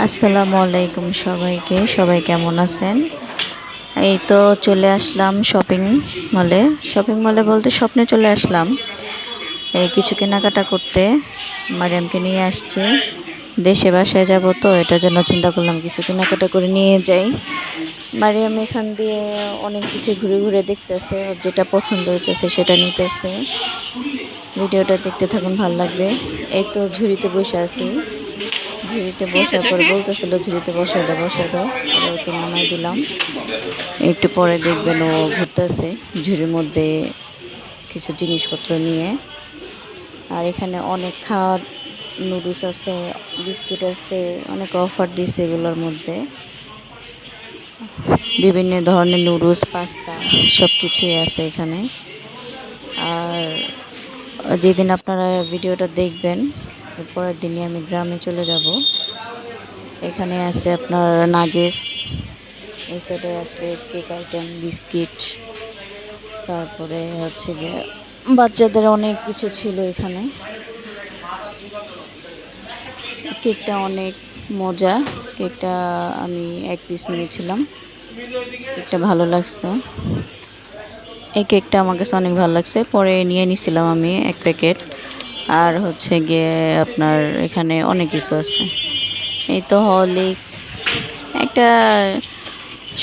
আসসালামু আলাইকুম সবাইকে। সবাই কেমন আছেন? এই তো চলে আসলাম শপিং মলে বলতে স্বপ্নে চলে আসলাম এই কিছু কেনাকাটা করতে। মারিয়ামকে নিয়ে আসছি, দেশে বাসায় যাব তো এটার জন্য চিন্তা করলাম কিছু কেনাকাটা করে নিয়ে যাই। মারিয়াম এখান দিয়ে অনেক কিছু ঘুরে ঘুরে দেখতেছে, ওর যেটা পছন্দ হইতেছে সেটা নিতেছে। ভিডিওটা দেখতে থাকুন, ভালো লাগবে। এই তো ঝুড়িতে বসে আছি, ঝুড়িতে বসার পরে বলতেছিল ঝুড়িতে বসাই দাও, পরে ওকে নামাই দিলাম। একটু পরে দেখবেন ও ঘুরতেছে ঝুড়ির মধ্যে কিছু জিনিসপত্র নিয়ে। আর এখানে অনেক খাওয়া নুডলস আছে, বিস্কিট আছে, অনেক অফার দিছে এগুলোর মধ্যে। বিভিন্ন ধরনের নুডলস, পাস্তা সব কিছুই আছে এখানে। আর যেদিন আপনারা ভিডিওটা দেখবেন এর পরের দিনই আমি গ্রামে চলে যাব। এখানে আছে আপনার নাগেটস, এই সাইডে আছে কেক আইটেম, বিস্কিট, তারপরে হচ্ছে গিয়ে বাচ্চাদের অনেক কিছু ছিল এখানে। কেকটা অনেক মজা, কেকটা আমি এক পিস নিয়েছিলাম, কেকটা ভালো লাগছে। এই কেকটা আমার কাছে অনেক ভালো লাগছে, পরে নিয়ে নিছিলাম আমি এক প্যাকেট। আর হচ্ছে গিয়ে আপনার এখানে অনেক কিছু আছে। এই তো হরলিক্স, একটা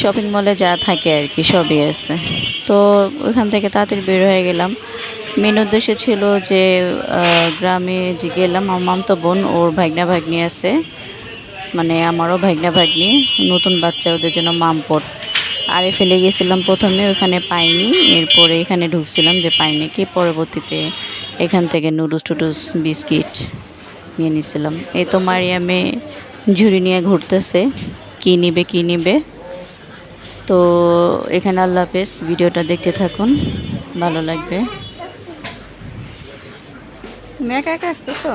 শপিং মলে যা থাকে আর কি সবই আছে। তো ওইখান থেকে তাড়াতাড়ি বের হয়ে গেলাম। মেন উদ্দেশ্য ছিল যে গ্রামে যে গেলাম, আমার মামতো বোন ওর ভাগনা ভাগ্নি আছে, মানে আমারও ভাগনা ভাগ্নি, নতুন বাচ্চা, ওদের জন্য মামপট আরে ফেলে গেছিলাম প্রথমে, ওখানে পাইনি। এরপরে এখানে ঢুকছিলাম যে পাইনি কি, পরবর্তীতে এখান থেকে নুডলস টুডলস বিস্কিট নিয়ে নিছিলাম। এই তো মারিয়ামে ঝুড়ি নিয়ে ঘুরতেছে, কী নিবে। তো এখানে আল্লাহ হাফেজ, ভিডিওটা দেখতে থাকুন, ভালো লাগবে। তুমি একা একা আসতেছো?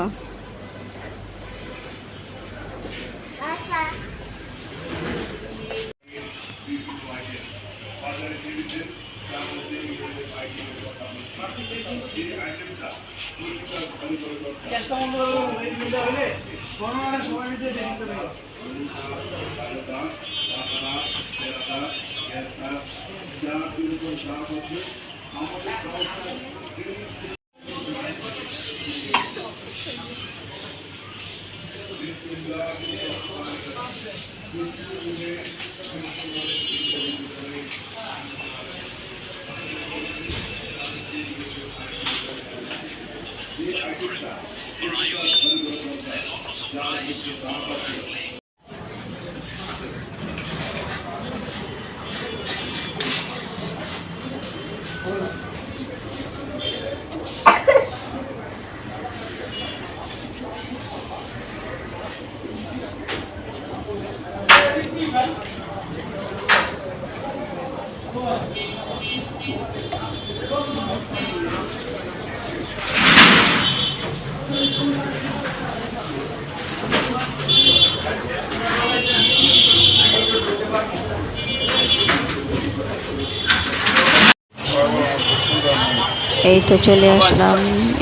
এই তো চলে আসলাম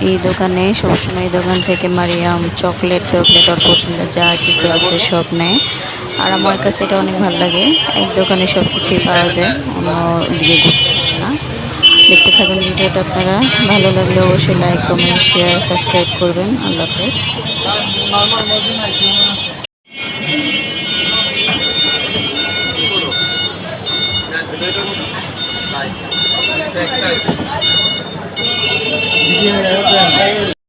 এই দোকানে। সবসময় এই দোকান থেকে মারিয়াম চকলেট টকলেট ওর পছন্দের যা কিছু আছে সব নেয়। আর আমার কাছে এটা অনেক ভালো লাগে, এক দোকানে সব কিছুই পাওয়া যায়, অন্য দিকে ঘুরতে হয় না। দেখতে থাকুন ভিডিওটা আপনারা, ভালো লাগলে অবশ্যই লাইক কমেন্ট শেয়ার সাবস্ক্রাইব করবেন। আল্লাহ হাফেজ।